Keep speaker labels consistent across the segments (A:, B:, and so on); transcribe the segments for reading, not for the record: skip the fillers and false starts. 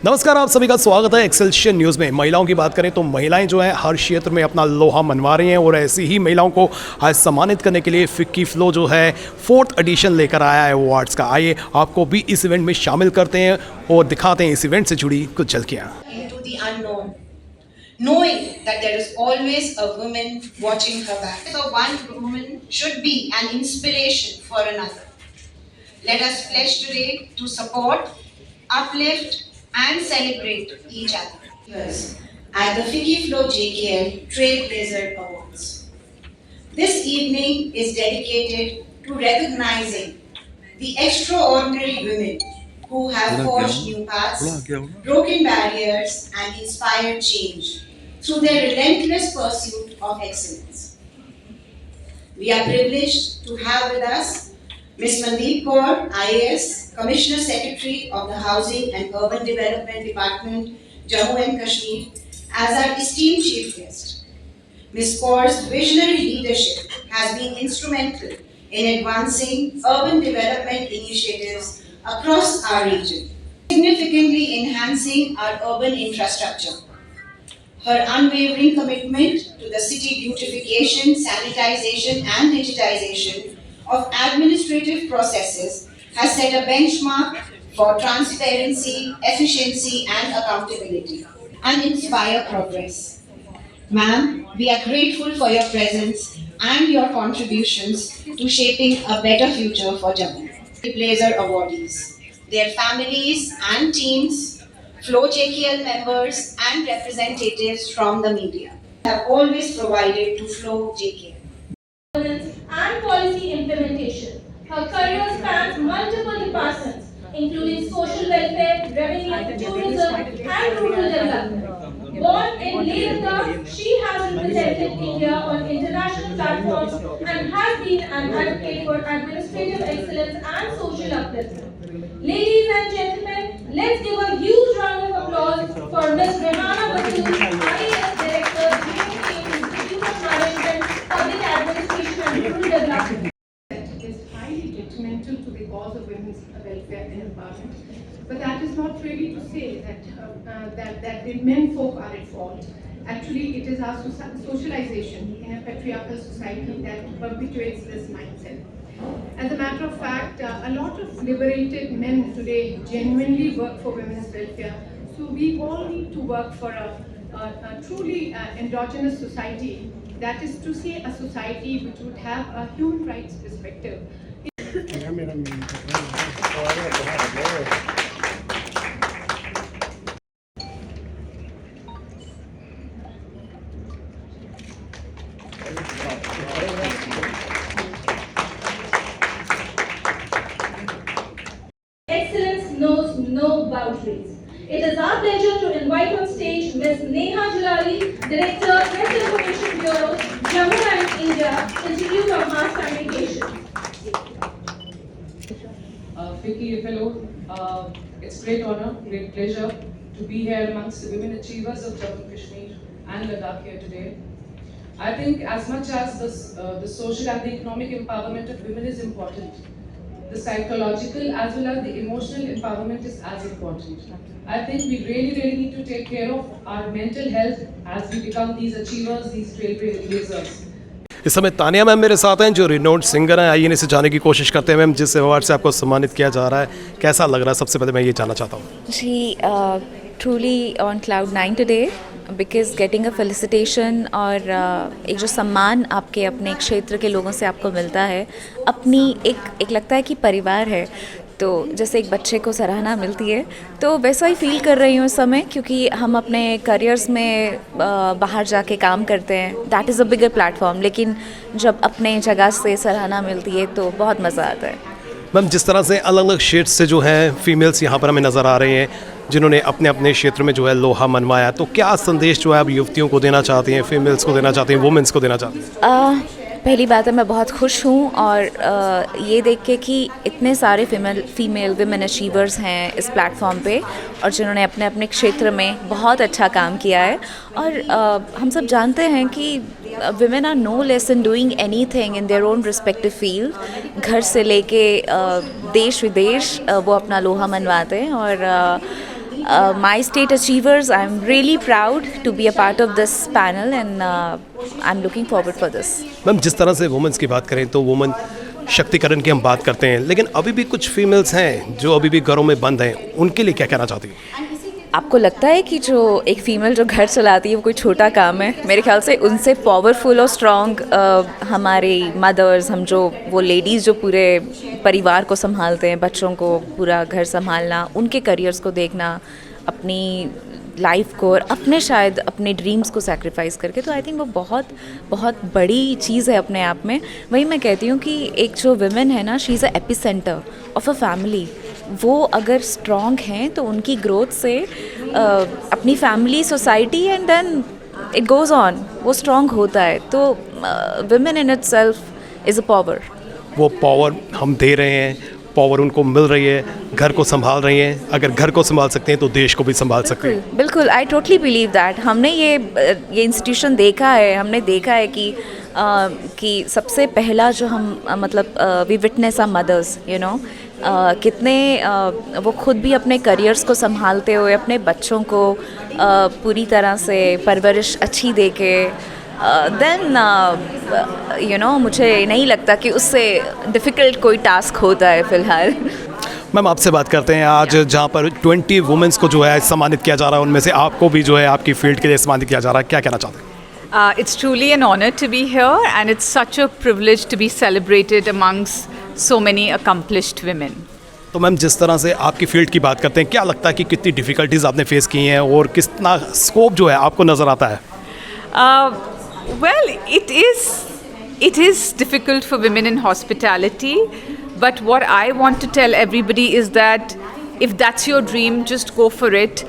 A: नमस्कार, आप सभी का स्वागत है एक्सेलशियर न्यूज़ में। महिलाओं की बात करें तो महिलाएं जो हैं हर क्षेत्र में अपना लोहा मनवा रही हैं और ऐसी ही महिलाओं को आज सम्मानित करने के लिए फिक्की फ्लो जो है 4th एडिशन लेकर आया है अवार्ड्स का। आइए आपको भी इस इवेंट में शामिल करते हैं और दिखाते हैं इस इवेंट से जुड़ी कुछ झलकियाँ।
B: Knowing that there is always a woman watching her back. So one woman should be an inspiration for another. Let us pledge today to support, uplift and celebrate each other. Yes, at the Ficky Flow JKL Trailblazer Awards. This evening is dedicated to recognizing the extraordinary women who have forged new paths, broken barriers and inspired change through their relentless pursuit of excellence. We are privileged to have with us Ms. Mandeep Kaur, IAS, Commissioner Secretary of the Housing and Urban Development Department, Jammu and Kashmir, as our esteemed chief guest. Ms. Kaur's visionary leadership has been instrumental in advancing urban development initiatives across our region, significantly enhancing our urban infrastructure. Her unwavering commitment to the city beautification, sanitization and digitization of administrative processes has set a benchmark for transparency, efficiency and accountability and inspire progress. Ma'am, we are grateful for your presence and your contributions to shaping a better future for Jammu. Blazer awardees, their families and teams, Flow JKL members and representatives from the media have always provided to Flow JKL.
C: And policy implementation. Her career spans multiple departments, including social welfare, revenue, tourism, and rural development. Born in Leh Ladakh, she has represented India on international platforms and has been an advocate for administrative excellence and social upliftment. Ladies and gentlemen, let's give a huge round of applause for Ms. Rehana Batul, IAS Director, Institute of Management, Public Administration and Rural Development.
D: Is highly detrimental to the cause of women's welfare and empowerment. But that is not really to say that the men folk are at fault. Actually, it is our socialization in a patriarchal society that perpetuates this mindset. As a matter of fact, a lot of liberated men today genuinely work for women's welfare. So we all need to work for a truly endogenous society. That is to say, a society which would have a human rights perspective.
C: Excellence knows no boundaries. It is our pleasure to invite on stage Ms. Neha Jalali, Director, Press Information Bureau, Jammu and India, Institute of Mass Communication.
E: Ficky Fellow, it's great honor, great pleasure to be here amongst the women achievers of Jammu and Kashmir and Ladakh here today. I think as much as the social and the economic empowerment of women is important, the psychological as well as the emotional empowerment is as important. I think we really need to take care of our mental health as we become these achievers, these trailblazers.
A: इस समय Tania ma'am मेरे साथ हैं जो renowned singer हैं। आइए इनसे जाने की कोशिश करते हैं मैम, जिस अवार्ड से आपको सम्मानित किया जा रहा है कैसा लग रहा है? सबसे पहले मैं ये जानना चाहता हूँ
F: जी। Truly on cloud 9 today because getting a felicitation और एक जो सम्मान आपके अपने क्षेत्र के लोगों से आपको मिलता है, अपनी एक लगता है कि परिवार है, तो जैसे एक बच्चे को सराहना मिलती है तो वैसा ही फील कर रही हूँ इस समय, क्योंकि हम अपने करियर्स में बाहर जाके काम करते हैं, that is a bigger platform, लेकिन जब अपने जगह से सराहना मिलती है तो बहुत मज़ा आता है।
A: मैम, जिस तरह से अलग अलग शेड्स से जो हैं फीमेल्स यहाँ पर हमें नज़र आ रही हैं जिन्होंने अपने अपने क्षेत्र में जो है लोहा मनवाया, तो क्या संदेश जो है आप युवतियों को देना चाहती हैं, फीमेल्स को देना चाहती हैं, वुमेंस को देना चाहती हैं?
F: पहली बात है मैं बहुत खुश हूँ और ये देख के कि इतने सारे फीमेल विमेन अचीवर्स हैं इस प्लेटफॉर्म पे और जिन्होंने अपने अपने क्षेत्र में बहुत अच्छा काम किया है। और हम सब जानते हैं कि women are no less in doing anything in their own respective field. घर से लेके देश विदेश वो अपना लोहा मनवाते हैं और my state achievers. I'm really proud to be a part of this panel and I'm looking forward for this.
A: Ma'am, जिस तरह से वुमेंस की बात करें तो वुमेन शक्तिकरण की हम बात करते हैं, लेकिन अभी भी कुछ फीमेल्स हैं जो अभी भी घरों में बंद हैं, उनके लिए क्या कहना चाहती हैं?
F: आपको लगता है कि जो एक फ़ीमेल जो घर चलाती है वो कोई छोटा काम है? मेरे ख्याल से उनसे पावरफुल और स्ट्रॉन्ग हमारे मदर्स, हम जो वो लेडीज़ जो पूरे परिवार को संभालते हैं, बच्चों को पूरा घर संभालना, उनके करियर्स को देखना, अपनी लाइफ को और अपने शायद अपने ड्रीम्स को सैक्रिफाइस करके, तो आई थिंक वो बहुत बहुत बड़ी चीज़ है अपने आप में. वही मैं कहती हूँ कि एक जो विमेन है ना, she is a epicentre of a family. वो अगर स्ट्रॉन्ग हैं तो उनकी ग्रोथ से अपनी family, society and then it goes on, वो स्ट्रॉन्ग होता है. तो women in itself is a power. वो
A: पावर हम दे रहे हैं, पावर उनको मिल रही है, घर को संभाल रही हैं. अगर घर को संभाल सकते हैं तो देश को भी संभाल सकते हैं.
F: बिल्कुल, आई टोटली बिलीव दैट. हमने ये इंस्टीट्यूशन देखा है, हमने देखा है कि सबसे पहला जो हम मतलब we witness our mothers, you know, कितने वो खुद भी अपने करियर्स को संभालते हुए अपने बच्चों को पूरी तरह से परवरिश अच्छी दे के देन यू नो, मुझे नहीं लगता कि उससे डिफ़िकल्ट कोई टास्क होता है फ़िलहाल.
A: मैम, आपसे बात करते हैं आज जहाँ पर 20 वुमेंस को जो है सम्मानित किया जा रहा है, उनमें से आपको भी जो है आपकी फील्ड के लिए सम्मानित किया जा रहा है, क्या कहना चाहते हैं?
G: It's truly an honor to be here, and it's such a privilege to be celebrated amongst so many accomplished women.
A: तो मैम, जिस तरह से आपकी फील्ड की बात करते हैं, क्या लगता है कि कितनी डिफ़िकल्टीज़ आपने फेस की हैं और कितना स्कोप जो है आपको नज़र आता है?
G: Well, it is difficult for women in hospitality, but what I want to tell everybody is that if that's your dream, just go for it.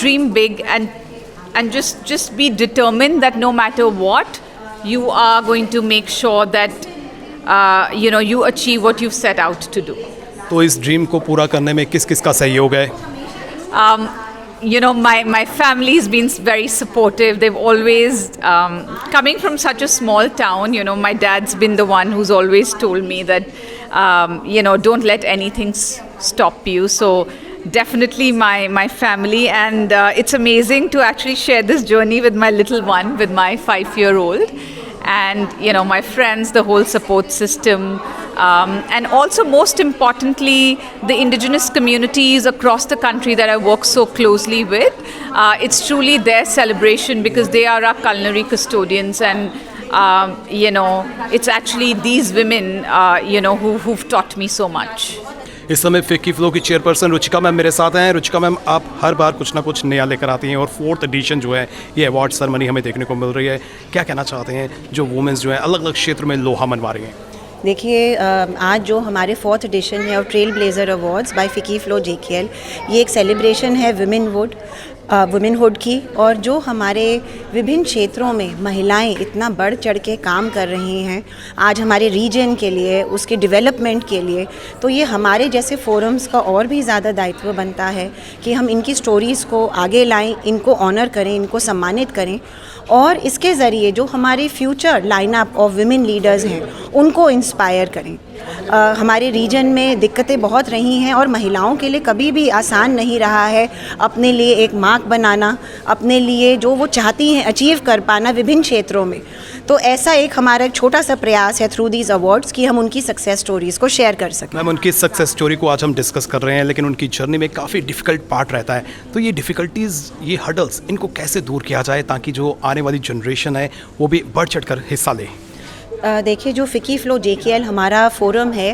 G: Dream big and just be determined that no matter what, you are going to make sure that you achieve what you've set out to do.
A: तो इस dream को पूरा करने में किस किस का सहयोग है?
G: My family's been very supportive. They've always, coming from such a small town, my dad's been the one who's always told me that, don't let anything stop you. So definitely my family, and it's amazing to actually share this journey with my little one, with my 5-year-old. And my friends, the whole support system, and also most importantly the indigenous communities across the country that I work so closely with. It's truly their celebration because they are our culinary custodians, and it's actually these women who've taught me so much.
A: इस समय FICCI flow की chairperson Ruchika ma'am मेरे साथ हैं. Ruchika ma'am, आप हर बार कुछ ना कुछ नया लेकर आती हैं और 4th एडिशन जो है ये अवार्ड सेरेमनी हमें देखने को मिल रही है. क्या कहना चाहते हैं जो वुमेंस जो है अलग अलग क्षेत्र में लोहा मनवा रही हैं?
H: देखिए, आज जो हमारे 4th एडिशन है और trailblazer awards by FICCI FLO JKL, ये एक सेलिब्रेशन है वुमेनहुड की, और जो हमारे विभिन्न क्षेत्रों में महिलाएं इतना बढ़ चढ़ के काम कर रही हैं आज हमारे रीजन के लिए, उसके डेवलपमेंट के लिए. तो ये हमारे जैसे फोरम्स का और भी ज़्यादा दायित्व बनता है कि हम इनकी स्टोरीज़ को आगे लाएं, इनको ऑनर करें, इनको सम्मानित करें, और इसके ज़रिए जो हमारे future lineup of women leaders हैं उनको इंस्पायर करें. हमारे रीजन में दिक्कतें बहुत रही हैं और महिलाओं के लिए कभी भी आसान नहीं रहा है अपने लिए एक मार्क बनाना, अपने लिए जो वो चाहती हैं अचीव कर पाना विभिन्न क्षेत्रों में. तो ऐसा एक हमारा एक छोटा सा प्रयास है थ्रू दीज अवार्ड्स कि हम उनकी सक्सेस स्टोरीज़ को शेयर कर सकें.
A: मैम, उनकी सक्सेस स्टोरी को आज हम डिस्कस कर रहे हैं, लेकिन उनकी जर्नी में काफ़ी डिफ़िकल्ट पार्ट रहता है. तो ये डिफ़िकल्टीज़, ये हर्डल्स, इनको कैसे दूर किया जाए ताकि जो आने वाली जनरेशन है वो भी बढ़ चढ़ कर हिस्सा ले?
H: देखिए, जो फिक्की फ्लो JKL हमारा फोरम है,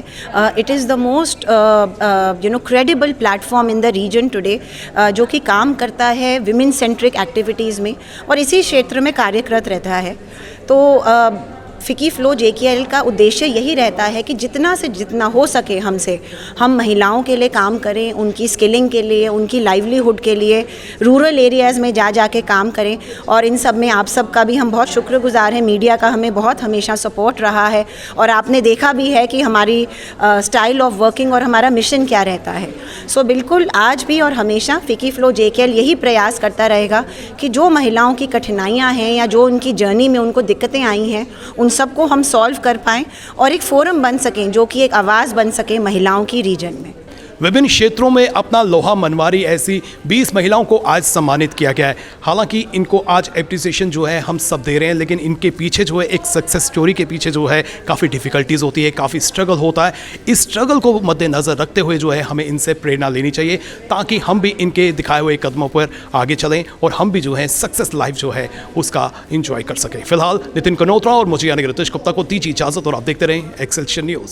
H: it is the most credible platform in the region today, जो कि काम करता है विमेन सेंट्रिक एक्टिविटीज़ में और इसी क्षेत्र में कार्यरत रहता है. तो फिक्की फ्लो JKL का उद्देश्य यही रहता है कि जितना से जितना हो सके हमसे हम महिलाओं के लिए काम करें, उनकी स्किलिंग के लिए, उनकी लाइवलीहुड के लिए, रूरल एरियाज़ में जा के काम करें. और इन सब में आप सब का भी हम बहुत शुक्रगुजार हैं. मीडिया का हमें बहुत हमेशा सपोर्ट रहा है और आपने देखा भी है कि हमारी स्टाइल ऑफ वर्किंग और हमारा मिशन क्या रहता है. सो बिल्कुल आज भी और हमेशा फिक्की फ्लो JKL यही प्रयास करता रहेगा कि जो महिलाओं की कठिनाइयाँ हैं या जो उनकी जर्नी में उनको दिक्कतें आई हैं उन सबको हम सॉल्व कर पाएँ और एक फोरम बन सकें जो कि एक आवाज़ बन सके महिलाओं की रीजन में.
A: विभिन्न क्षेत्रों में अपना लोहा मनवारी ऐसी 20 महिलाओं को आज सम्मानित किया गया है। हालांकि इनको आज एप्रिसिएशन जो है हम सब दे रहे हैं, लेकिन इनके पीछे जो है एक सक्सेस स्टोरी के पीछे जो है काफ़ी डिफ़िकल्टीज़ होती है, काफ़ी स्ट्रगल होता है। इस स्ट्रगल को मद्देनज़र रखते हुए जो है हमें इनसे प्रेरणा लेनी चाहिए, ताकि हम भी इनके दिखाए हुए कदमों पर आगे चलें और हम भी जो है सक्सेस लाइफ जो है उसका इंजॉय कर सकें। फिलहाल नितिन कनोत्रा और मुझे यानी ऋतिश गुप्ता को दीजिए इजाज़त और आप देखते रहें एक्सेलशियन न्यूज़।